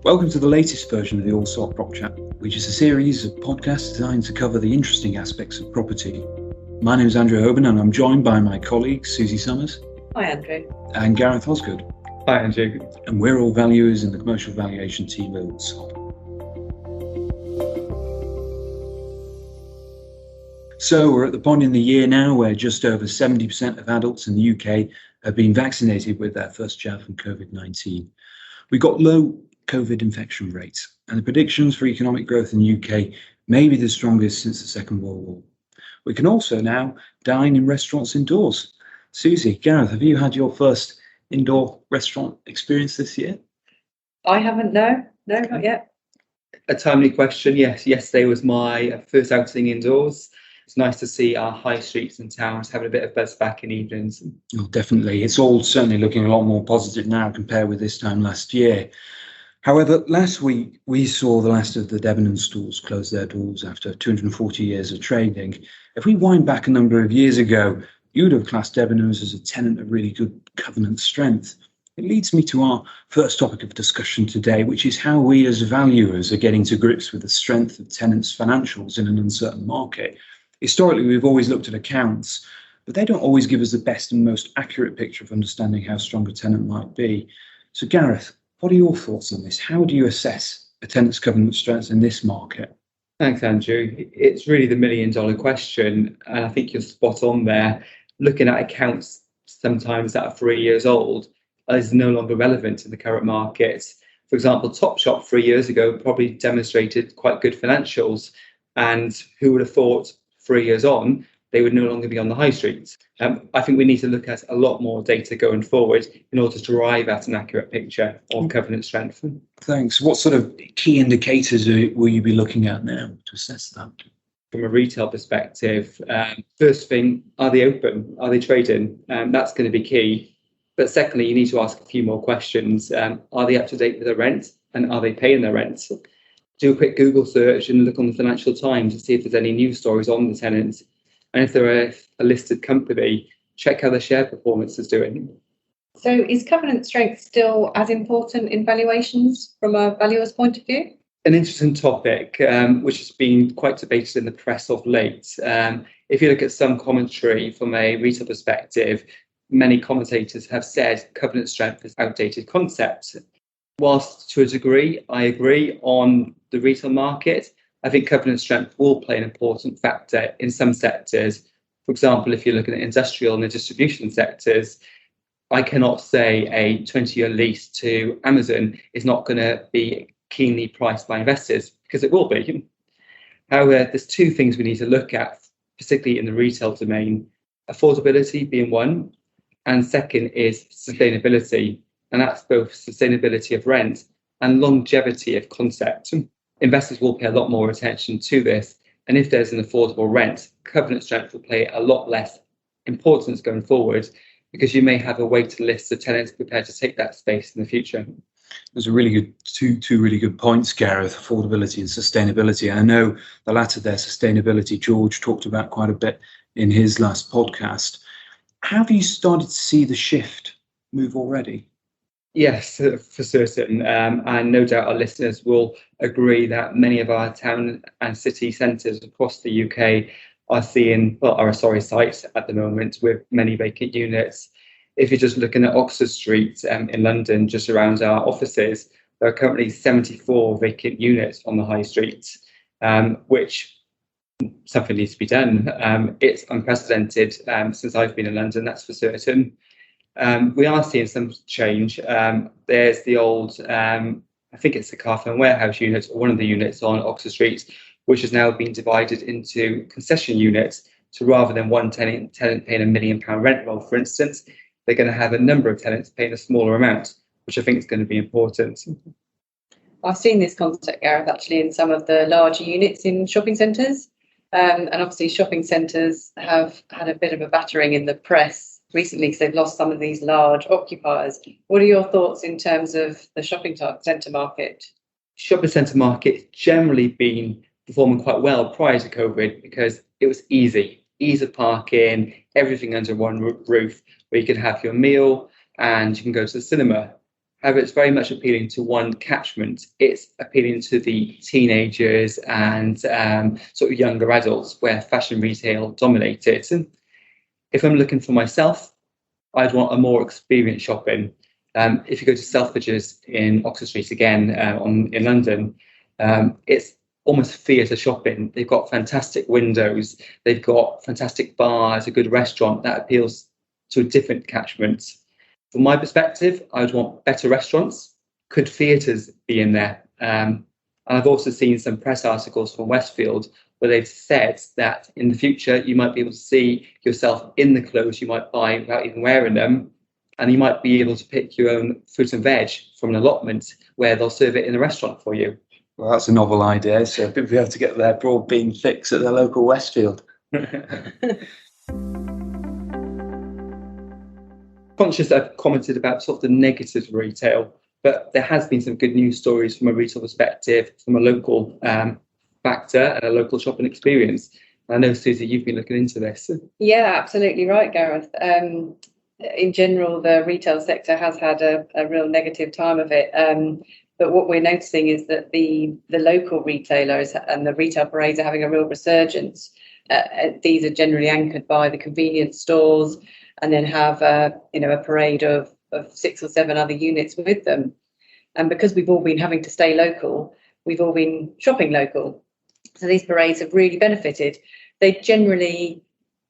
Welcome to the latest version of the Allsop Prop Chat, which is a series of podcasts designed to cover the interesting aspects of property. My name is Andrew Hoban and I'm joined by my colleague Susie Summers. Hi Andrew. And Gareth Hosgood. Hi Andrew. And we're all valuers in the commercial valuation team at Allsop. So we're at the point in the year now where just over 70% of adults in the UK have been vaccinated with their first jab from COVID-19. We've got low COVID infection rates, and the predictions for economic growth in the UK may be the strongest since the Second World War. We can also now dine in restaurants indoors. Susie, Gareth, have you had your first indoor restaurant experience this year? I haven't, no, not yet. A timely question, yes. Yesterday was my first outing indoors. It's nice to see our high streets and towns having a bit of buzz back in evenings. Oh, definitely. It's all certainly looking a lot more positive now compared with this time last year. However, last week we saw the last of the Debenhams stores close their doors after 240 years of trading. If we wind back a number of years ago, you would have classed Debenhams as a tenant of really good covenant strength. It leads me to our first topic of discussion today, which is how we as valuers are getting to grips with the strength of tenants' financials in an uncertain market. Historically, we've always looked at accounts, but they don't always give us the best and most accurate picture of understanding how strong a tenant might be. So Gareth, what are your thoughts on this? How do you assess a tenant's covenant strength in this market? Thanks, Andrew. It's really the million-dollar question, and I think you're spot on there. Looking at accounts sometimes that are 3 years old is no longer relevant in the current market. For example, Topshop 3 years ago probably demonstrated quite good financials, and who would have thought 3 years on they would no longer be on the high streets? I think we need to look at a lot more data going forward in order to arrive at an accurate picture of covenant strength. Thanks. What sort of key indicators will you be looking at now to assess that? From a retail perspective, first thing, are they open? Are they trading? That's going to be key. But secondly, you need to ask a few more questions. Are they up to date with their rent? And are they paying their rent? Do a quick Google search and look on the Financial Times to see if there's any news stories on the tenants. And if they're a listed company, check how their share performance is doing. So is covenant strength still as important in valuations from a valuer's point of view? An interesting topic, which has been quite debated in the press of late. If you look at some commentary from a retail perspective, many commentators have said covenant strength is an outdated concept. Whilst to a degree, I agree on the retail market, I think covenant strength will play an important factor in some sectors. For example, if you're looking at industrial and the distribution sectors, I cannot say a 20-year lease to Amazon is not going to be keenly priced by investors, because it will be. However, there's two things we need to look at, particularly in the retail domain. Affordability being one, and second is sustainability. And that's both sustainability of rent and longevity of concept. Investors will pay a lot more attention to this. And if there's an affordable rent, covenant strength will play a lot less importance going forward, because you may have a waiting list of tenants prepared to take that space in the future. There's a really good two really good points, Gareth, affordability and sustainability. I know the latter there, sustainability, George talked about quite a bit in his last podcast. Have you started to see the shift move already? Yes, for certain. And no doubt our listeners will agree that many of our town and city centres across the UK are seeing, sites at the moment with many vacant units. If you're just looking at Oxford Street in London, just around our offices, there are currently 74 vacant units on the high street, which something needs to be done. It's unprecedented since I've been in London, that's for certain. We are seeing some change. There's the old, I think it's the Carphone Warehouse unit, or one of the units on Oxford Street, which has now been divided into concession units. So rather than one tenant paying £1 million rent roll, for instance, they're going to have a number of tenants paying a smaller amount, which I think is going to be important. I've seen this concept, Gareth, actually in some of the larger units in shopping centres. And obviously shopping centres have had a bit of a battering in the press recently because they've lost some of these large occupiers. What are your thoughts in terms of the shopping centre market? Shopping centre market generally been performing quite well prior to COVID because it was ease of parking, everything under one roof, where you can have your meal and you can go to the cinema. However, it's very much appealing to one catchment. It's appealing to the teenagers and sort of younger adults, where fashion retail dominated. And if I'm looking for myself, I'd want a more experienced shopping. If you go to Selfridges in Oxford Street again in London, it's almost theatre shopping. They've got fantastic windows, they've got fantastic bars, a good restaurant that appeals to a different catchment. From my perspective, I would want better restaurants. Could theatres be in there? And I've also seen some press articles from Westfield where they've said that in the future you might be able to see yourself in the clothes you might buy without even wearing them, and you might be able to pick your own fruit and veg from an allotment where they'll serve it in a restaurant for you. Well, that's a novel idea. So people will be able to get their broad bean fix at their local Westfield. Conscious I've commented about sort of the negatives of retail, but there has been some good news stories from a retail perspective, from a local factor and a local shopping experience. I know, Susie, you've been looking into this. Yeah, absolutely right, Gareth. In general, the retail sector has had a real negative time of it. But what we're noticing is that the local retailers and the retail parades are having a real resurgence. These are generally anchored by the convenience stores, and then have a parade of 6 or 7 other units with them. And because we've all been having to stay local, we've all been shopping local. So these parades have really benefited. They generally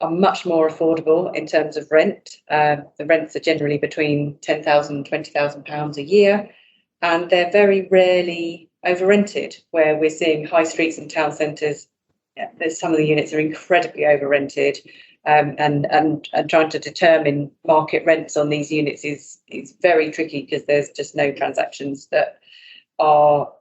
are much more affordable in terms of rent. The rents are generally between £10,000 and £20,000 a year, and they're very rarely over-rented, where we're seeing high streets and town centres. Some of the units are incredibly over-rented, and trying to determine market rents on these units is very tricky, because there's just no transactions that are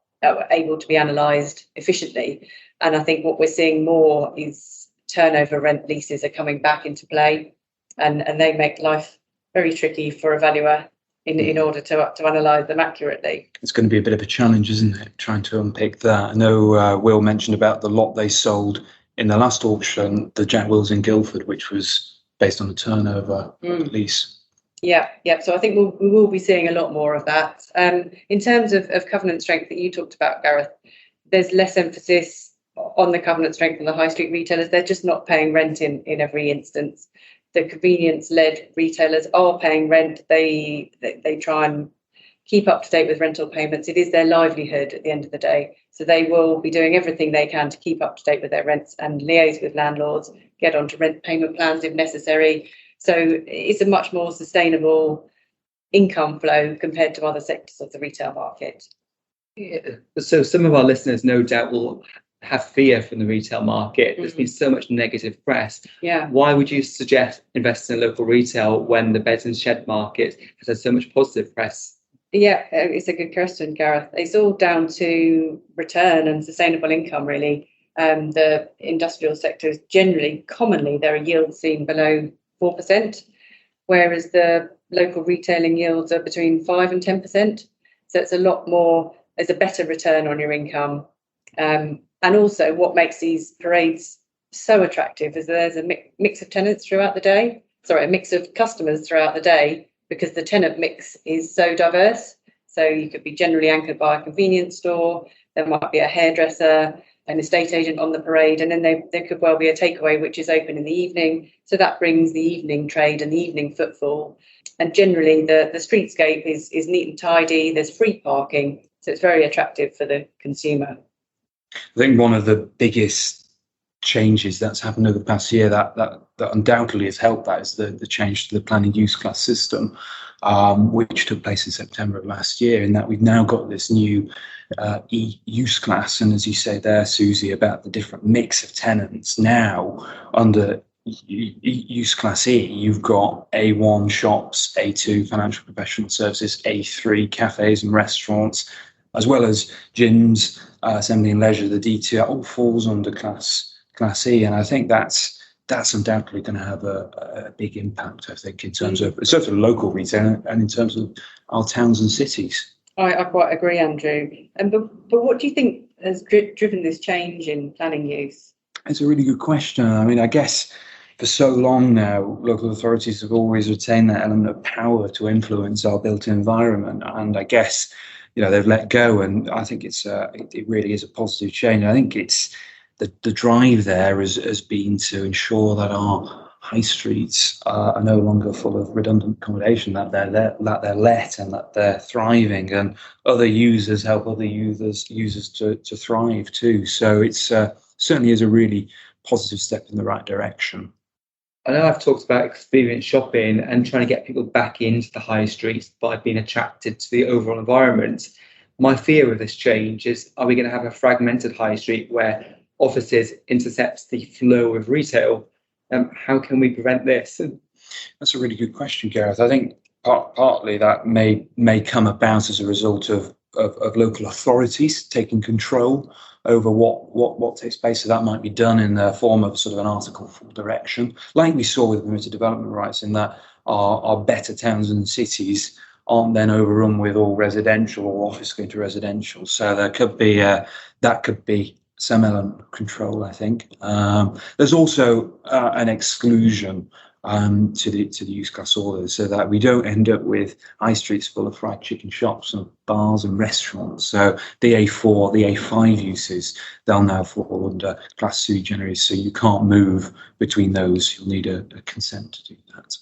able to be analysed efficiently. And I think what we're seeing more is turnover rent leases are coming back into play, and they make life very tricky for a valuer in order to analyse them accurately. It's going to be a bit of a challenge, isn't it, trying to unpick that? I know Will mentioned about the lot they sold in the last auction, the Jack Wills in Guildford, which was based on a turnover lease. Yeah. So I think we will be seeing a lot more of that. In terms of covenant strength that you talked about, Gareth, there's less emphasis on the covenant strength of the high street retailers. They're just not paying rent in every instance. The convenience-led retailers are paying rent. They try and keep up to date with rental payments. It is their livelihood at the end of the day. So they will be doing everything they can to keep up to date with their rents and liaise with landlords, get onto rent payment plans if necessary. So it's a much more sustainable income flow compared to other sectors of the retail market. Yeah. So some of our listeners no doubt will have fear from the retail market. There's been so much negative press. Yeah. Why would you suggest investing in local retail when the beds and shed market has had so much positive press? Yeah, it's a good question, Gareth. It's all down to return and sustainable income, really. The industrial sectors commonly, there are yields seen below 4%, whereas the local retailing yields are between 5 and 10%. So it's a lot more, there's a better return on your income. And also what makes these parades so attractive is that there's a mix of tenants throughout the day, a mix of customers throughout the day, because the tenant mix is so diverse. So you could be generally anchored by a convenience store, there might be a hairdresser, an estate agent on the parade, and then there could well be a takeaway which is open in the evening. So that brings the evening trade and the evening footfall. And generally the streetscape is neat and tidy, there's free parking, so it's very attractive for the consumer. I think one of the biggest changes that's happened over the past year that undoubtedly has helped that is the change to the planning use class system, which took place in September of last year, in that we've now got this new use class. And as you say there, Susie, about the different mix of tenants now under use class E, you've got A1 shops, A2 financial professional services, A3 cafes and restaurants, as well as gyms, assembly and leisure. The DTR all falls under class E, and I think that's undoubtedly going to have a big impact, I think, in terms of certainly local retail and in terms of our towns and cities. I quite agree, Andrew. But what do you think has driven this change in planning use? It's a really good question. I mean, I guess for so long now, local authorities have always retained that element of power to influence our built environment. And I guess, they've let go, and I think it really is a positive change. I think it's the drive there has been to ensure that our high streets are no longer full of redundant accommodation, that they're let and that they're thriving, and other users help other users to thrive too. So it's certainly is a really positive step in the right direction. I know I've talked about experience shopping and trying to get people back into the high streets by being attracted to the overall environment. My fear of this change is, are we going to have a fragmented high street where offices intercept the flow of retail? How can we prevent this? That's a really good question, Gareth. I think partly that may come about as a result of local authorities taking control over what takes place. So that might be done in the form of sort of an Article 4 direction, like we saw with permitted development rights, in that our better towns and cities aren't then overrun with all residential or office going to residential. So there could be that could be some element of control, I think. There's also an exclusion to the use class orders, so that we don't end up with high streets full of fried chicken shops and bars and restaurants. So the A4, the A5 uses, they'll now fall under class sui generis, so you can't move between those. You'll need a consent to do that.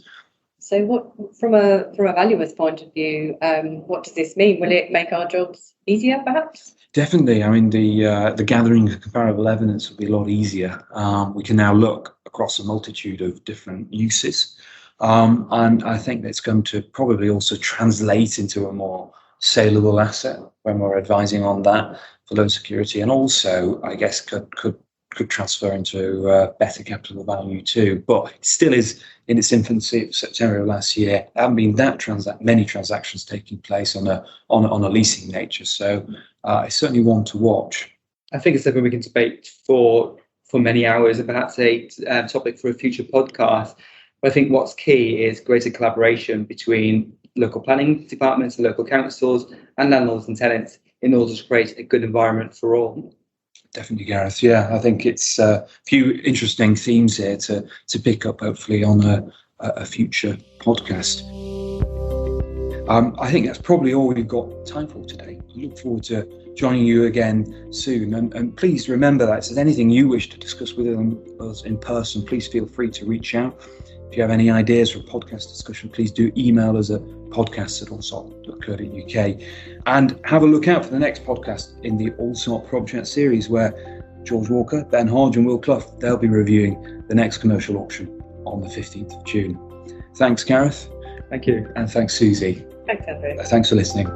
So what, from a valuer's point of view, what does this mean? Will it make our jobs easier, perhaps? Definitely. I mean, the gathering of comparable evidence will be a lot easier. We can now look across a multitude of different uses. And I think that's going to probably also translate into a more saleable asset when we're advising on that for loan security, and also, I guess, could transfer into better capital value too. But it still is in its infancy. September of last year, there haven't been that many transactions taking place on a leasing nature. So it's certainly one to watch. I think it's something we can debate for many hours, and perhaps a topic for a future podcast. But I think what's key is greater collaboration between local planning departments and local councils and landlords and tenants in order to create a good environment for all. Definitely, Gareth. Yeah, I think it's a few interesting themes here to pick up, hopefully, on a future podcast. I think that's probably all we've got time for today. I look forward to joining you again soon. And please remember that if there's anything you wish to discuss with us in person, please feel free to reach out. If you have any ideas for a podcast discussion, please do email us at podcast@allsop.co.uk. And have a look out for the next podcast in the Allsop Project series, where George Walker, Ben Hodge and Will Clough, they'll be reviewing the next commercial auction on the 15th of June. Thanks, Gareth. Thank you. And thanks, Susie. Thanks, Andrew. Thanks for listening.